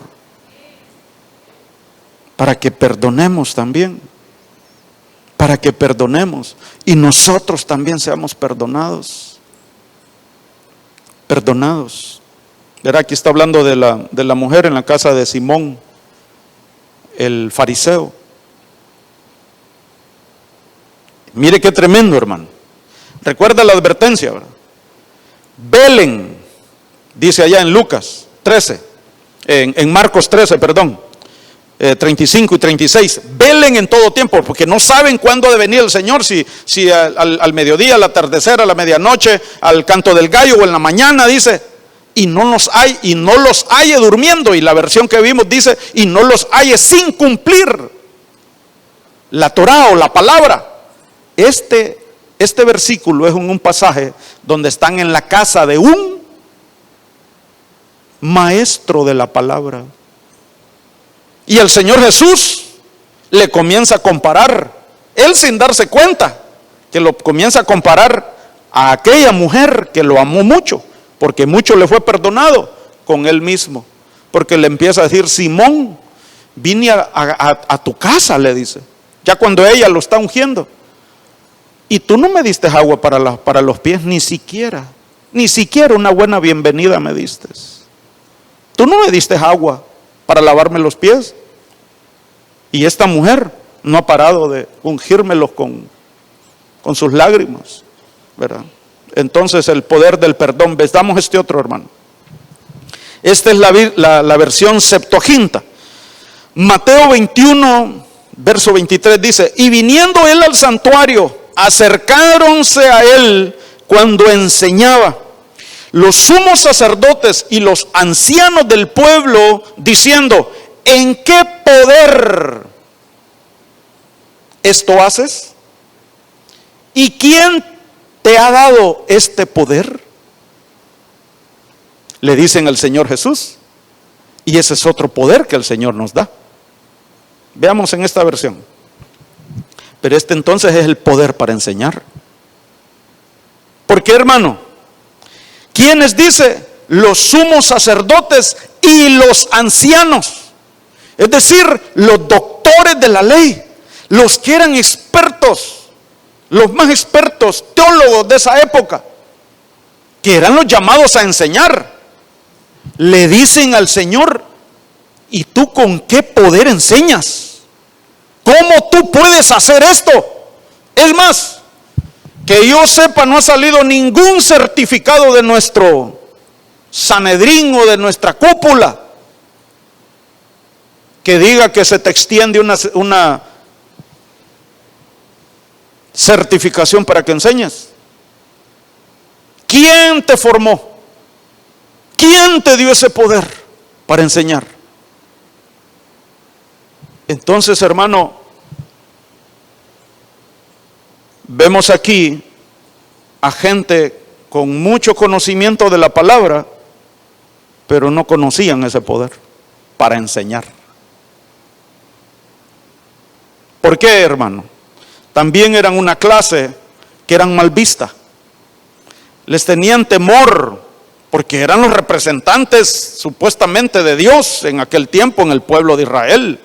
para que perdonemos también, para que perdonemos y nosotros también seamos perdonados. Perdonados. Verá, aquí está hablando de la mujer en la casa de Simón, el fariseo. Mire qué tremendo, hermano. Recuerda la advertencia, ¿verdad? Velen, dice allá en Lucas 13, en Marcos 13, perdón. 35 y 36, velen en todo tiempo, porque no saben cuándo ha de venir el Señor, si al mediodía, al atardecer, a la medianoche, al canto del gallo o en la mañana, dice, y no los halle durmiendo. Y la versión que vimos dice, y no los halle sin cumplir la Torá o la palabra. Este Este versículo es un pasaje donde están en la casa de un maestro de la palabra. Y el Señor Jesús le comienza a comparar, él sin darse cuenta, que lo comienza a comparar a aquella mujer que lo amó mucho, porque mucho le fue perdonado, con él mismo. Porque le empieza a decir: Simón, vine a tu casa, le dice, ya cuando ella lo está ungiendo. Y tú no me diste agua para los pies, ni siquiera una buena bienvenida me diste. Tú no me diste agua para lavarme los pies. Y esta mujer no ha parado de ungírmelos con sus lágrimas, ¿verdad? Entonces el poder del perdón. Veamos este otro, hermano. Esta es la versión Septuaginta. Mateo 21, verso 23 dice: y viniendo él al santuario, acercáronse a él cuando enseñaba los sumos sacerdotes y los ancianos del pueblo, diciendo: ¿en qué poder esto haces? ¿Y quién te ha dado este poder? Le dicen al Señor Jesús. Y ese es otro poder que el Señor nos da. Veamos en esta versión. Pero este entonces es el poder para enseñar. ¿Por qué, hermano? ¿Quiénes dice? Los sumos sacerdotes y los ancianos. Es decir, los doctores de la ley, los que eran expertos, los más expertos teólogos de esa época, que eran los llamados a enseñar. Le dicen al Señor: ¿y tú con qué poder enseñas? ¿Cómo tú puedes hacer esto? Es más, que yo sepa, no ha salido ningún certificado de nuestro Sanedrín o de nuestra cúpula que diga que se te extiende una certificación para que enseñes. ¿Quién te formó? ¿Quién te dio ese poder para enseñar? Entonces, hermano, vemos aquí a gente con mucho conocimiento de la palabra, pero no conocían ese poder para enseñar. ¿Por qué, hermano? También eran una clase que eran mal vista. Les tenían temor porque eran los representantes supuestamente de Dios en aquel tiempo en el pueblo de Israel,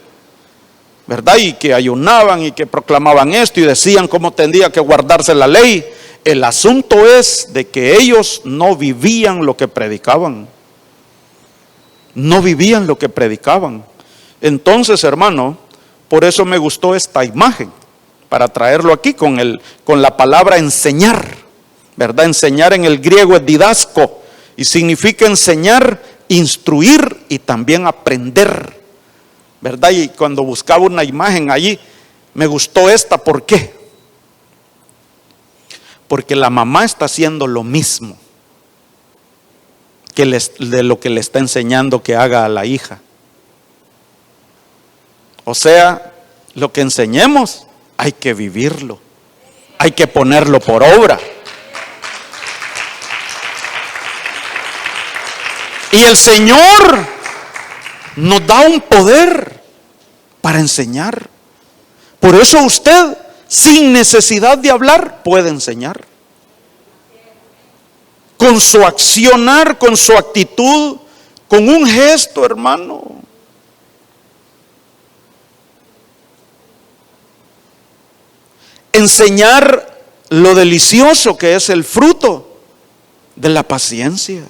¿verdad? Y que ayunaban y que proclamaban esto y decían cómo tendría que guardarse la ley. El asunto es de que ellos no vivían lo que predicaban. No vivían lo que predicaban. Entonces, hermano, por eso me gustó esta imagen, para traerlo aquí con la palabra enseñar, ¿verdad? Enseñar en el griego es didasco y significa enseñar, instruir y también aprender, ¿verdad? Y cuando buscaba una imagen allí, me gustó esta. ¿Por qué? Porque la mamá está haciendo lo mismo de lo que le está enseñando que haga a la hija. O sea, lo que enseñemos hay que vivirlo, hay que ponerlo por obra. Y el Señor nos da un poder para enseñar. Por eso usted, sin necesidad de hablar, puede enseñar. Con su accionar, con su actitud, con un gesto, hermano. Enseñar lo delicioso que es el fruto de la paciencia.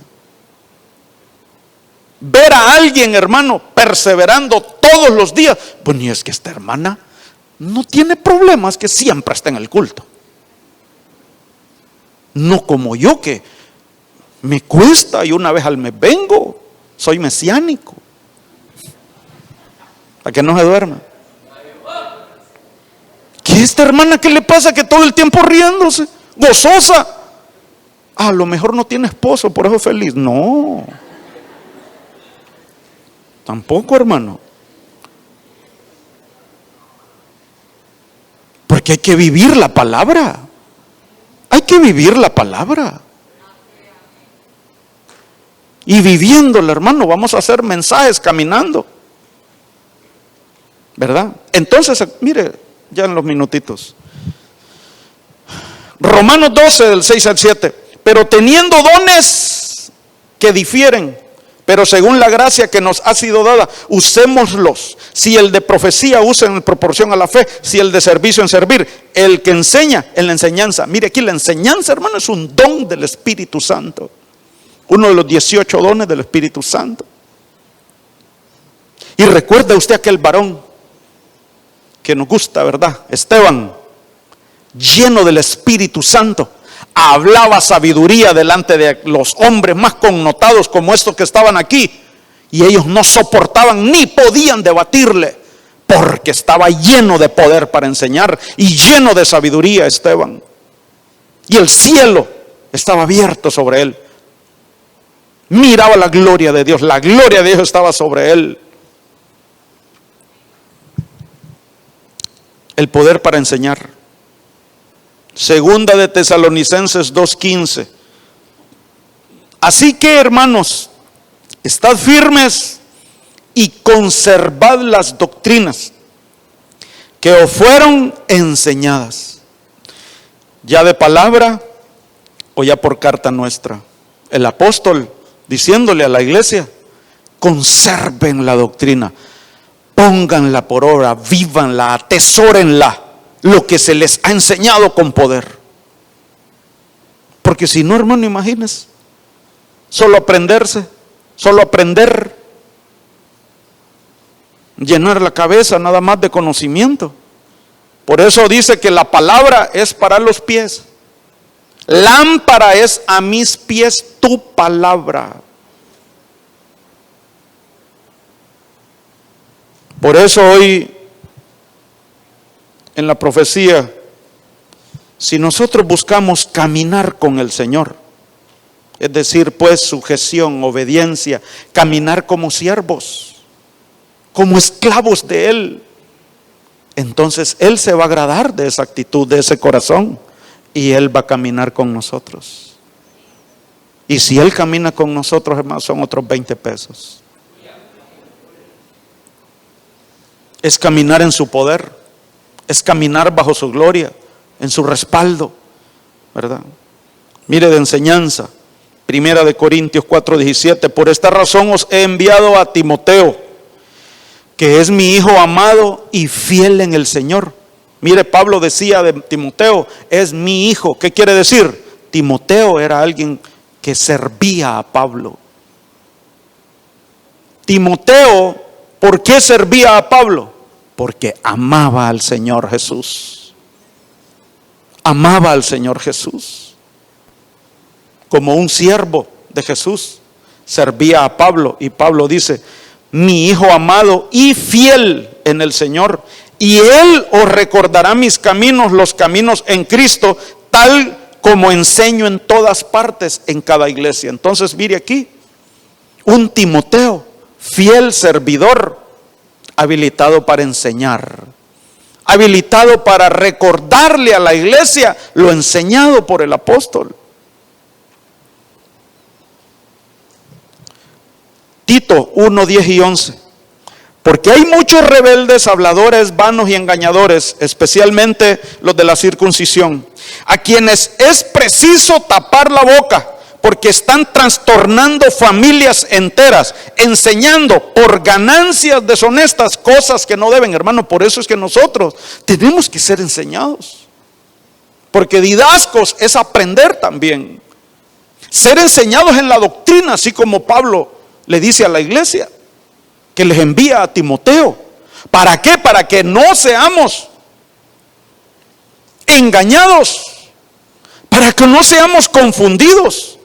Ver a alguien, hermano, perseverando todos los días. Pues ni es que esta hermana no tiene problemas, que siempre está en el culto. No como yo, que me cuesta y una vez al mes vengo. Soy mesiánico. Para que no se duerma. ¿Qué esta hermana qué le pasa? Que todo el tiempo riéndose, gozosa. A lo mejor no tiene esposo, por eso es feliz. No. Tampoco, hermano. Porque hay que vivir la palabra. Hay que vivir la palabra. Y viviéndola, hermano, vamos a hacer mensajes caminando, ¿verdad? Entonces, mire, ya en los minutitos. Romanos 12, del 6 al 7. Pero teniendo dones que difieren, pero según la gracia que nos ha sido dada, usémoslos. Si el de profecía, usa en proporción a la fe. Si el de servicio, en servir. El que enseña, en la enseñanza. Mire aquí, la enseñanza, hermano, es un don del Espíritu Santo. Uno de los 18 dones del Espíritu Santo. Y recuerda usted aquel varón que nos gusta, ¿verdad? Esteban, lleno del Espíritu Santo, hablaba sabiduría delante de los hombres más connotados como estos que estaban aquí, y ellos no soportaban ni podían debatirle, porque estaba lleno de poder para enseñar y lleno de sabiduría Esteban, y el cielo estaba abierto sobre él. Miraba la gloria de Dios, la gloria de Dios estaba sobre él. El poder para enseñar. Segunda de Tesalonicenses 2:15. Así que, hermanos, estad firmes y conservad las doctrinas que os fueron enseñadas, ya de palabra o ya por carta nuestra. El apóstol diciéndole a la iglesia: conserven la doctrina, pónganla por obra, vívanla, atesórenla, lo que se les ha enseñado con poder. Porque si no, hermano, imagínense, solo aprenderse, solo aprender, llenar la cabeza nada más de conocimiento. Por eso dice que la palabra es para los pies, lámpara es a mis pies tu palabra. Por eso hoy en la profecía, si nosotros buscamos caminar con el Señor, es decir, pues sujeción, obediencia, caminar como siervos, como esclavos de Él, entonces Él se va a agradar de esa actitud, de ese corazón, y Él va a caminar con nosotros. Y si Él camina con nosotros, hermanos, son otros 20 pesos. Es caminar en su poder, es caminar bajo su gloria, en su respaldo, ¿verdad? Mire, de enseñanza, Primera de Corintios 4:17. Por esta razón os he enviado a Timoteo, que es mi hijo amado y fiel en el Señor. Mire, Pablo decía de Timoteo: es mi hijo. ¿Qué quiere decir? Timoteo era alguien que servía a Pablo. Timoteo, ¿por qué servía a Pablo? Porque amaba al Señor Jesús. Amaba al Señor Jesús. Como un siervo de Jesús, servía a Pablo. Y Pablo dice: mi hijo amado y fiel en el Señor, y Él os recordará mis caminos, los caminos en Cristo, tal como enseño en todas partes, en cada iglesia. Entonces, mire aquí, un Timoteo, fiel servidor, habilitado para enseñar, habilitado para recordarle a la iglesia lo enseñado por el apóstol. Tito 1:10 y 11. Porque hay muchos rebeldes, habladores, vanos y engañadores, especialmente los de la circuncisión, a quienes es preciso tapar la boca, porque están trastornando familias enteras, enseñando por ganancias deshonestas cosas que no deben, hermano. Por eso es que nosotros tenemos que ser enseñados, porque didascos es aprender también, ser enseñados en la doctrina, así como Pablo le dice a la iglesia que les envía a Timoteo. ¿Para qué? Para que no seamos engañados, para que no seamos confundidos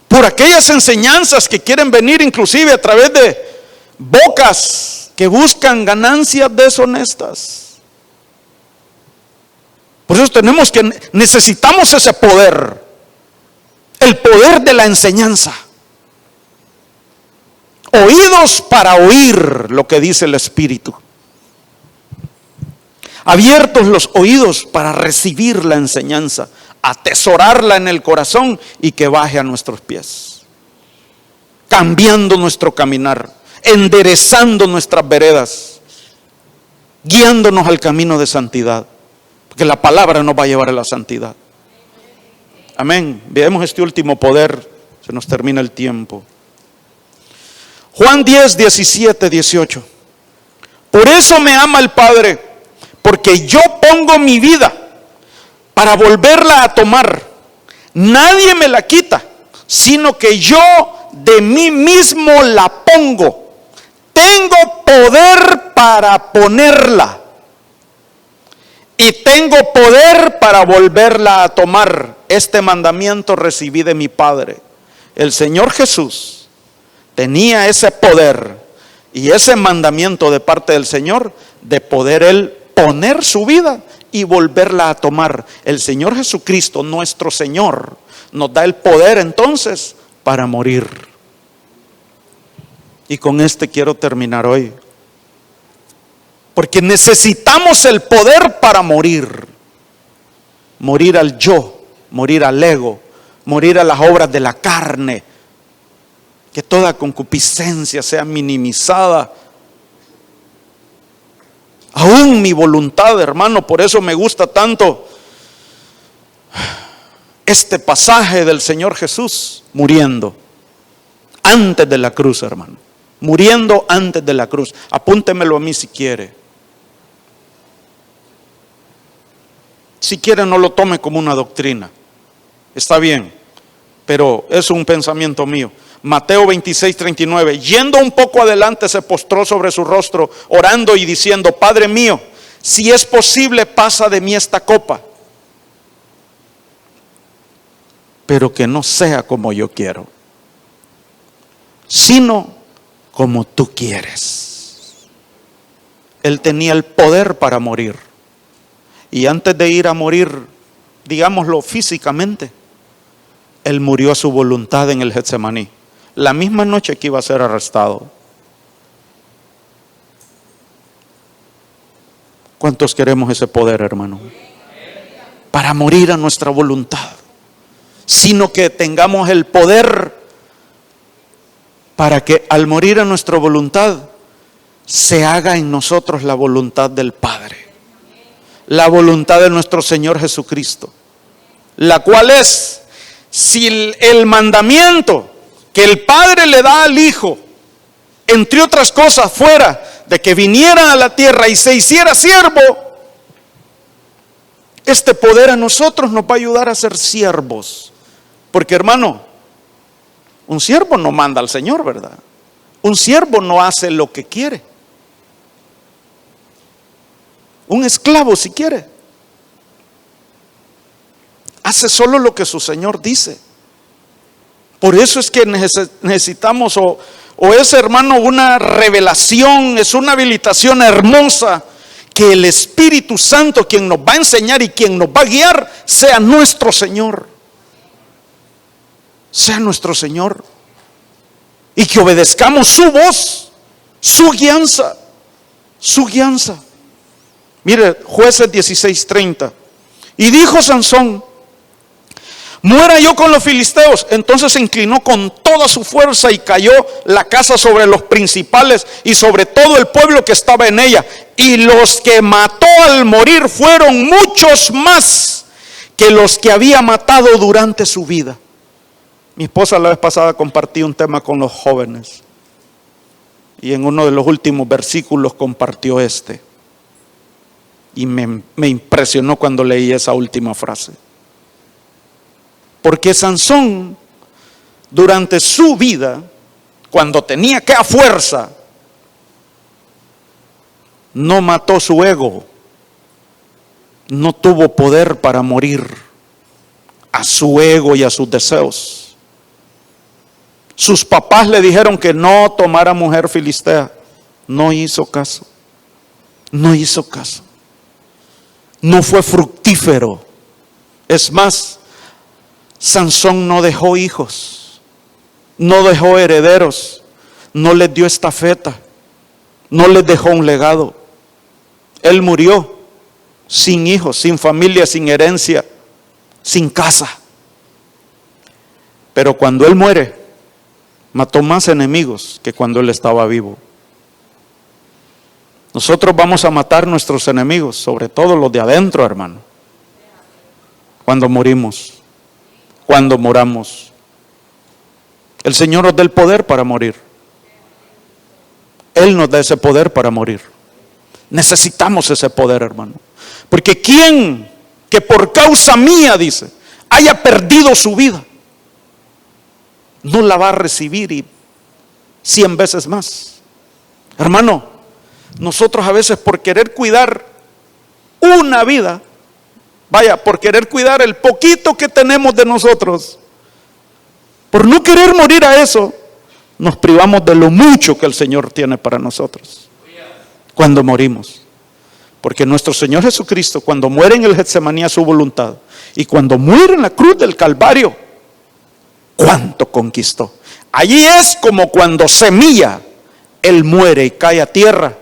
por aquellas enseñanzas que quieren venir inclusive a través de bocas que buscan ganancias deshonestas. Por eso necesitamos ese poder, el poder de la enseñanza. Oídos para oír lo que dice el Espíritu. Abiertos los oídos para recibir la enseñanza. atesorarla en el corazón y que baje a nuestros pies, cambiando nuestro caminar, enderezando nuestras veredas, guiándonos al camino de santidad, porque la palabra nos va a llevar a la santidad. Amén. Veamos este último poder, se nos termina el tiempo. Juan 10, 17, 18. Por eso me ama el Padre, porque yo pongo mi vida para volverla a tomar. Nadie me la quita, sino que yo de mí mismo la pongo. Tengo poder para ponerla y tengo poder para volverla a tomar. Este mandamiento recibí de mi Padre. El Señor Jesús tenía ese poder y ese mandamiento de parte del Señor de poder Él poner su vida y volverla a tomar. El Señor Jesucristo, nuestro Señor, nos da el poder entonces para morir. Y con quiero terminar hoy. Porque necesitamos el poder para morir. Morir al yo, morir al ego, morir a las obras de la carne. Que toda concupiscencia sea minimizada. Aún mi voluntad, hermano, por eso me gusta tanto este pasaje del Señor Jesús muriendo antes de la cruz, hermano. Muriendo antes de la cruz. Apúntemelo a mí si quiere. Si quiere, no lo tome como una doctrina. Está bien, pero es un pensamiento mío. Mateo 26, 39. Yendo un poco adelante, se postró sobre su rostro, orando y diciendo: Padre mío, si es posible, pasa de mí esta copa, pero que no sea como yo quiero, sino como tú quieres. Él tenía el poder para morir. Y antes de ir a morir, digámoslo físicamente, Él murió a su voluntad en el Getsemaní, la misma noche que iba a ser arrestado. ¿Cuántos queremos ese poder, hermano? Para morir a nuestra voluntad, sino que tengamos el poder para que al morir a nuestra voluntad se haga en nosotros la voluntad del Padre, la voluntad de nuestro Señor Jesucristo, la cual es, si el mandamiento que el Padre le da al Hijo, entre otras cosas, fuera de que viniera a la tierra y se hiciera siervo, este poder a nosotros nos va a ayudar a ser siervos. Porque, hermano, un siervo no manda al Señor, ¿verdad? Un siervo no hace lo que quiere. Un esclavo, si quiere, hace solo lo que su Señor dice. Por eso es que necesitamos, o es, hermano, una revelación, es una habilitación hermosa, que el Espíritu Santo, quien nos va a enseñar y quien nos va a guiar, sea nuestro Señor. Sea nuestro Señor. Y que obedezcamos su voz, su guianza, su guianza. Mire, Jueces 16:30. Y dijo Sansón: muera yo con los filisteos. Entonces se inclinó con toda su fuerza y cayó la casa sobre los principales y sobre todo el pueblo que estaba en ella. Y los que mató al morir fueron muchos más que los que había matado durante su vida. Mi esposa la vez pasada compartió un tema con los jóvenes y en uno de los últimos versículos compartió este. Y me impresionó cuando leí esa última frase. Porque Sansón, durante su vida, cuando tenía que a fuerza, no mató su ego, no tuvo poder para morir a su ego y a sus deseos. Sus papás le dijeron que no tomara mujer filistea. No hizo caso. No hizo caso. No fue fructífero. Es más, Sansón no dejó hijos, no dejó herederos, no les dio estafeta, no les dejó un legado. Él murió sin hijos, sin familia, sin herencia, sin casa. Pero cuando Él muere, mató más enemigos que cuando Él estaba vivo. Nosotros vamos a matar nuestros enemigos, sobre todo los de adentro, hermano, cuando morimos, cuando moramos. El Señor nos da el poder para morir. Él nos da ese poder para morir. Necesitamos ese poder, hermano. Porque quien que por causa mía, dice, haya perdido su vida, no la va a recibir y 100 veces más. Hermano, nosotros a veces por querer cuidar una vida, por querer cuidar el poquito que tenemos de nosotros, por no querer morir a eso, nos privamos de lo mucho que el Señor tiene para nosotros cuando morimos. Porque nuestro Señor Jesucristo, cuando muere en el Getsemaní a su voluntad, y cuando muere en la cruz del Calvario, ¿cuánto conquistó? Allí es como cuando semilla, Él muere y cae a tierra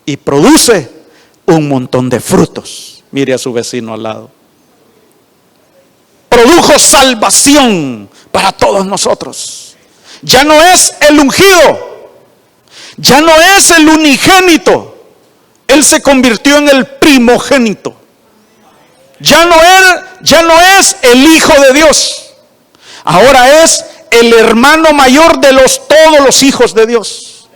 y produce un montón de frutos. Mire a su vecino al lado. Produjo salvación para todos nosotros. Ya no es el ungido, ya no es el unigénito. Él se convirtió en el primogénito. Ya no es el Hijo de Dios. Ahora es el hermano mayor de todos los hijos de Dios.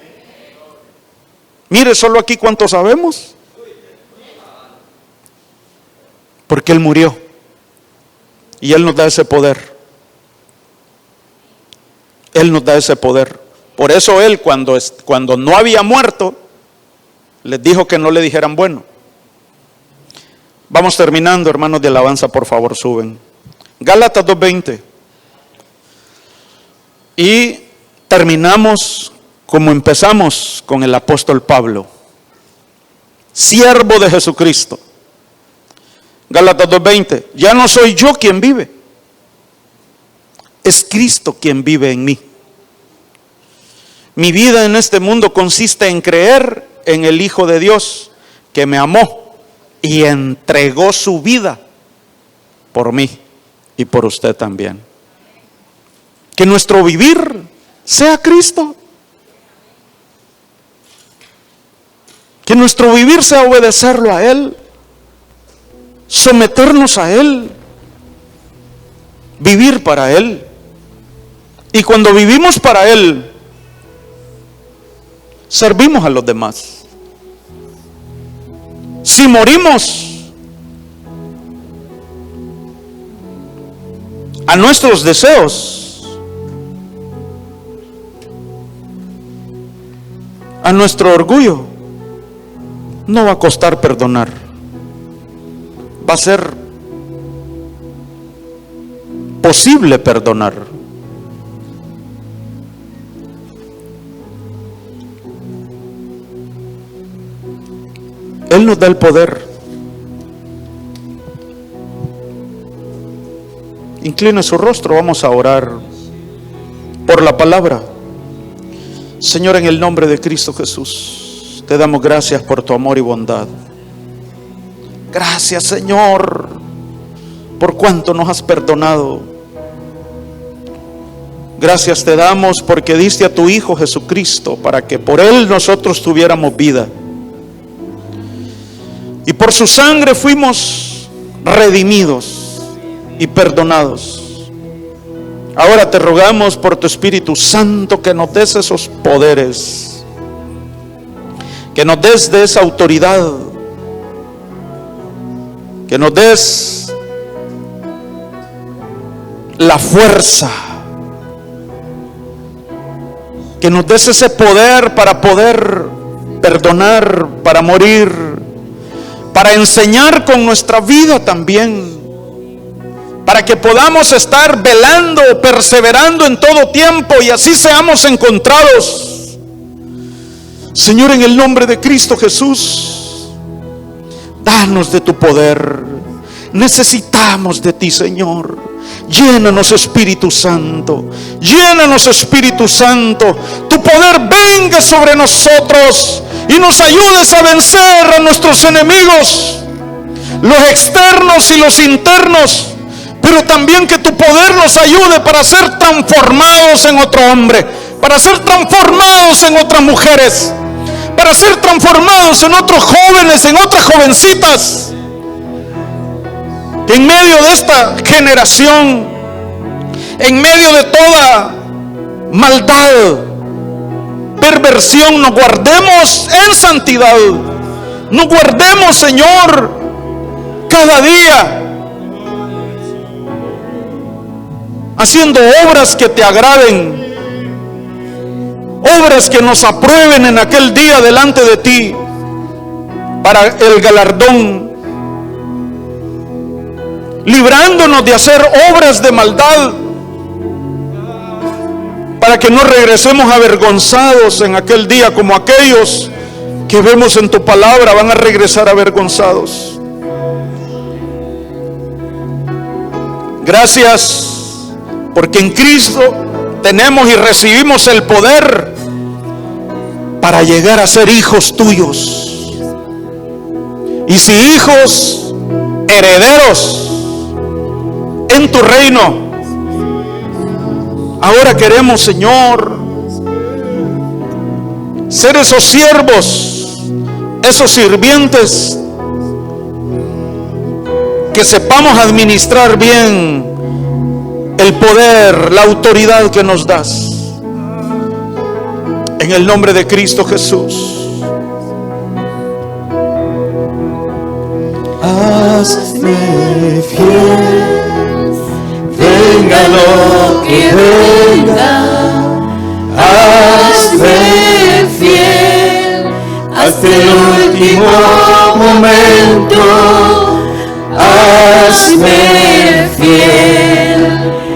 Mire, solo aquí cuánto sabemos. Porque Él murió. Y Él nos da ese poder. Él nos da ese poder. Por eso Él, cuando no había muerto, les dijo que no le dijeran bueno. Vamos terminando, hermanos de alabanza, por favor, suben. Gálatas 2:20. Y terminamos como empezamos, con el apóstol Pablo, siervo de Jesucristo. Gálatas 2:20. Ya no soy yo quien vive, es Cristo quien vive en mí. Mi vida en este mundo consiste en creer en el Hijo de Dios que me amó y entregó su vida por mí y por usted también. Que nuestro vivir sea Cristo. Que nuestro vivir sea obedecerlo a Él, someternos a Él, vivir para Él. Y cuando vivimos para Él, servimos a los demás. Si morimos a nuestros deseos, a nuestro orgullo, no va a costar perdonar. Va a ser posible perdonar. Él nos da el poder. Incline su rostro, vamos a orar por la palabra. Señor, en el nombre de Cristo Jesús, te damos gracias por tu amor y bondad. Gracias, Señor, por cuánto nos has perdonado. Gracias te damos porque diste a tu Hijo Jesucristo para que por Él nosotros tuviéramos vida. Y por su sangre fuimos redimidos y perdonados. Ahora te rogamos por tu Espíritu Santo que nos des esos poderes, que nos des de esa autoridad, que nos des la fuerza, que nos des ese poder para poder perdonar, para morir, para enseñar con nuestra vida también, para que podamos estar velando, perseverando en todo tiempo y así seamos encontrados. Señor, en el nombre de Cristo Jesús, danos de tu poder. Necesitamos de ti, Señor. Llénanos, Espíritu Santo. Llénanos, Espíritu Santo. Tu poder venga sobre nosotros y nos ayudes a vencer a nuestros enemigos, los externos y los internos, pero también que tu poder los ayude para ser transformados en otro hombre, para ser transformados en otras mujeres, para ser transformados en otros jóvenes, en otras jovencitas, que en medio de esta generación, en medio de toda maldad, perversión, nos guardemos en santidad, nos guardemos, Señor, cada día, haciendo obras que te agraden, obras que nos aprueben en aquel día delante de ti, para el galardón, librándonos de hacer obras de maldad, para que no regresemos avergonzados en aquel día, como aquellos que vemos en tu palabra van a regresar avergonzados. Gracias, porque en Cristo tenemos y recibimos el poder para llegar a ser hijos tuyos. Y si hijos, herederos en tu reino. Ahora queremos, Señor, ser esos siervos, esos sirvientes, que sepamos administrar bien el poder, la autoridad que nos das. En el nombre de Cristo Jesús. Hazme fiel, venga lo que venga. Hazme fiel hasta el último momento.